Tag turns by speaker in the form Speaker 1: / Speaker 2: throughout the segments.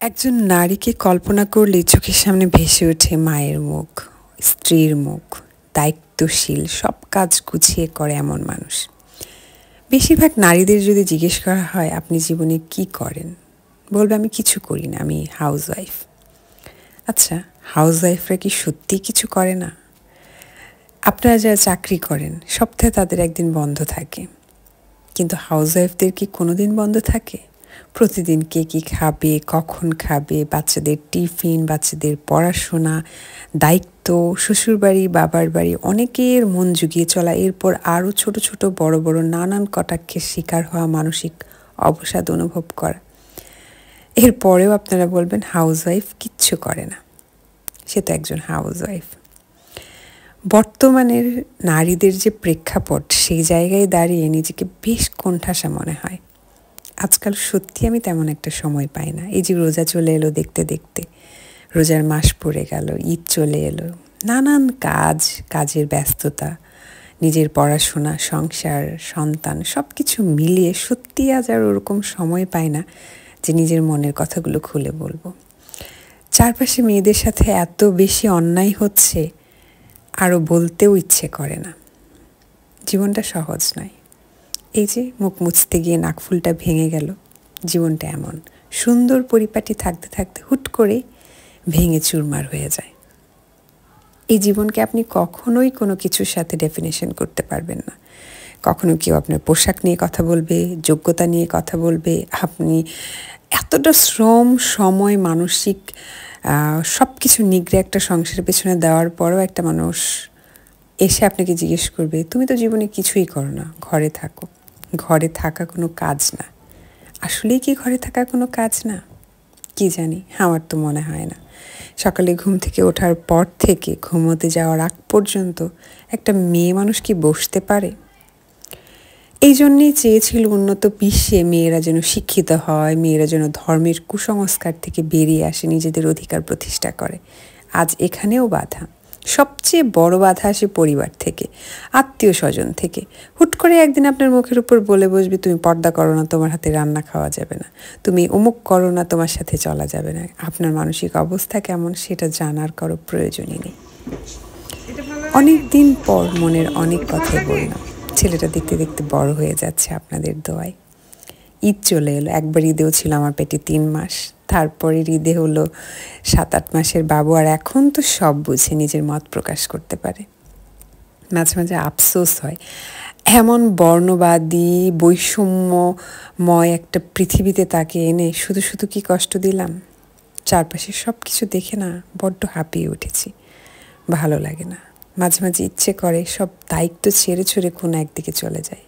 Speaker 1: একজন নারীকে কল্পনা করলেই চোখের সামনে ভেসে ওঠে মায়ের মুখ, স্ত্রীর মুখ, দায়িত্বশীল সব কাজ গুছিয়ে করে এমন মানুষ। বেশিরভাগ নারীদের যদি জিজ্ঞেস করা হয় আপনি জীবনে কি করেন, বলবে আমি কিছু করি না, আমি হাউসওয়াইফ। আচ্ছা, হাউসওয়াইফরা কি সত্যিই কিছু করে না? আপনারা যারা চাকরি করেন সপ্তাহে তাদের একদিন বন্ধ থাকে, কিন্তু হাউসওয়াইফদের কি কোনো দিন বন্ধ থাকে? প্রতিদিন কে কী খাবে, কখন খাবে, বাচ্চাদের টিফিন, বাচ্চাদের পড়াশোনা, দায়িত্ব, শ্বশুরবাড়ি, বাবার বাড়ি, অনেকের মন জুগিয়ে চলা, এরপর আরও ছোট ছোট বড় বড় নানান কটাক্ষের শিকার হওয়া, মানসিক অবসাদ অনুভব করা। এরপরেও আপনারা বলবেন হাউসওয়াইফ কিচ্ছু করে না, সে তো একজন হাউসওয়াইফ। বর্তমানের নারীদের যে প্রেক্ষাপট, সেই জায়গায় দাঁড়িয়ে নিজেকে বেশ কোণঠাসা মনে হয়। আজকাল সত্যি আমি তেমন একটা সময় পাই না। এই যে রোজা চলে এলো দেখতে দেখতে, রোজার মাস পড়ে গেল, ঈদ চলে এলো, নানান কাজের ব্যস্ততা, নিজের পড়াশোনা, সংসার, সন্তান সব কিছু মিলিয়ে সত্যি আজ আর ওরকম সময় পাই না যে নিজের মনের কথাগুলো খুলে বলবো। চারপাশে মেয়েদের সাথে এত বেশি অন্যায় হচ্ছে, আরও বলতেও ইচ্ছে করে না। জীবনটা সহজ নয়। এই যে মুখ মুছতে গিয়ে নাকফুলটা ভেঙে গেল, জীবনটা এমন সুন্দর পরিপাটি থাকতে থাকতে হুট করে ভেঙে চুরমার হয়ে যায়। এই জীবনকে আপনি কখনোই কোনো কিছুর সাথে ডেফিনেশন করতে পারবেন না। কখনো কেউ আপনার পোশাক নিয়ে কথা বলবে, যোগ্যতা নিয়ে কথা বলবে, আপনি এতটা শ্রম, সময়, মানসিক সব কিছু নিগড়ে একটা সংসারের পেছনে দেওয়ার পরও একটা মানুষ এসে আপনাকে জিজ্ঞেস করবে তুমি তো জীবনে কিছুই করো না, ঘরে থাকো। ঘরে থাকা কোনো কাজ না। আসলেই কি ঘরে থাকা কোনো কাজ না? কি জানি, আমার তো মনে হয় না। সকালে ঘুম থেকে ওঠার পর থেকে ঘুমোতে যাওয়ার আগ পর্যন্ত একটা মেয়ে মানুষ কি বসতে পারে? এই জন্যেই চেয়েছিল উন্নত বিশ্বে মেয়েরা যেন শিক্ষিত হয়, মেয়েরা যেন ধর্মের কুসংস্কার থেকে বেরিয়ে আসে, নিজেদের অধিকার প্রতিষ্ঠা করে। আজ এখানেও বাধা। সবচেয়ে বড় বাধা আসে পরিবার থেকে, আত্মীয় স্বজন থেকে। হুট করে একদিন আপনার মুখের উপর বলে বসবে তুমি পর্দা করো না, তোমার হাতে রান্না খাওয়া যাবে না, তুমি অমুক করো না, তোমার সাথে চলা যাবে না। আপনার মানসিক অবস্থা কেমন সেটা জানার কারো প্রয়োজনই নেই। অনেক দিন পর মনের অনেক কথাই বললাম। ছেলেটা দেখতে দেখতে বড় হয়ে যাচ্ছে আপনাদের দোয়ায়। ঈদ চলে এলো, একবার ঈদেও ছিল আমার পেটে 3 মাস, তারপরের ঈদে হলো 7-8 মাসের বাবু, আর এখন তো সব বুঝে নিজের মত প্রকাশ করতে পারে। মাঝে মাঝে আফসোস হয়, এমন বর্ণবাদী বৈষম্যময় একটা পৃথিবীতে তাকে এনে শুধু শুধু কি কষ্ট দিলাম। চারপাশে সব কিছু দেখে না বড্ড হাঁপিয়ে উঠেছি, ভালো লাগে না। মাঝে মাঝে ইচ্ছে করে সব দায়িত্ব ছেড়ে ছুড়ে কোনো একদিকে চলে যায়।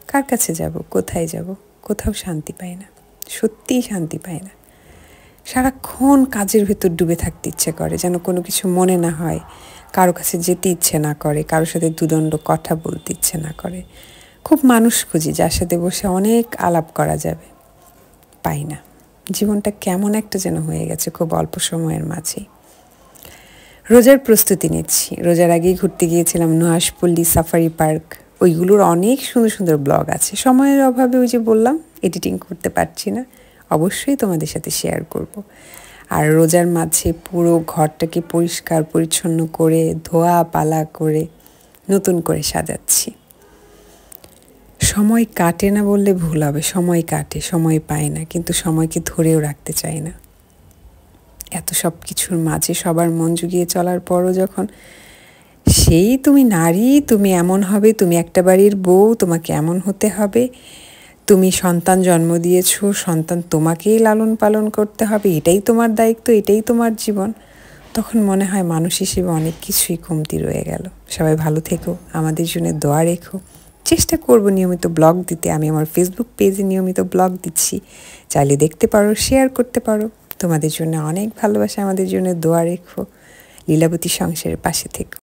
Speaker 1: কার কাছে যাব, কোথায় যাব? কোথাও শান্তি পাই না, সত্যিই শান্তি পাই না। সারাক্ষণ কাজের ভেতর ডুবে থাকতে ইচ্ছে করে, যেন কোনো কিছু মনে না হয়, কারো কাছে যেতে ইচ্ছে না করে, কারোর সাথে দুদণ্ড কথা বলতে ইচ্ছে না করে। খুব মানুষ খুঁজি যার সাথে বসে অনেক আলাপ করা যাবে, পাই না। জীবনটা কেমন একটা যেন হয়ে গেছে খুব অল্প সময়ের মাঝেই। রোজার প্রস্তুতি নিচ্ছি। রোজার আগেই ঘুরতে গিয়েছিলাম নুহাশপল্লী সাফারি পার্ক। ওইগুলোর অনেক সুন্দর সুন্দর ব্লগ আছে। সময়ের অভাবে ওই যে বললাম এডিটিং করতে পারছি না, অবশ্যই তোমাদের সাথে শেয়ার করব। আর রোজার মাঝে পুরো ঘরটাকে পরিষ্কার পরিচ্ছন্ন করে ধোয়া পালা করে নতুন করে সাজাচ্ছি। সময় কাটে না বললে ভুল হবে, সময় কাটে, সময় পাই না, কিন্তু সময়কে ধরেও রাখতে চাই না। এত সব কিছুর মাঝে সবার মন জুগিয়ে চলার পরও যখন সেই তুমি নারী, তুমি এমন হবে, তুমি একটা বাড়ির বউ, তোমাকে এমন হতে হবে, তুমি সন্তান জন্ম দিয়েছো, সন্তান তোমাকেই লালন পালন করতে হবে, এটাই তোমার দায়িত্ব, এটাই তোমার জীবন, তখন মনে হয় মানুষ হিসেবে অনেক কিছুই কমতি রয়ে গেল। সবাই ভালো থেকো, আমাদের জন্য দোয়া রেখো। চেষ্টা করব নিয়মিত ব্লগ দিতে। আমি আমার ফেসবুক পেজে নিয়মিত ব্লগ দিচ্ছি, চাইলে দেখতে পারো, শেয়ার করতে পারো। তোমাদের জন্য অনেক ভালোবাসা, আমাদের জন্য দোয়া রেখো। লীলাবতী সংসারের পাশে থেকো।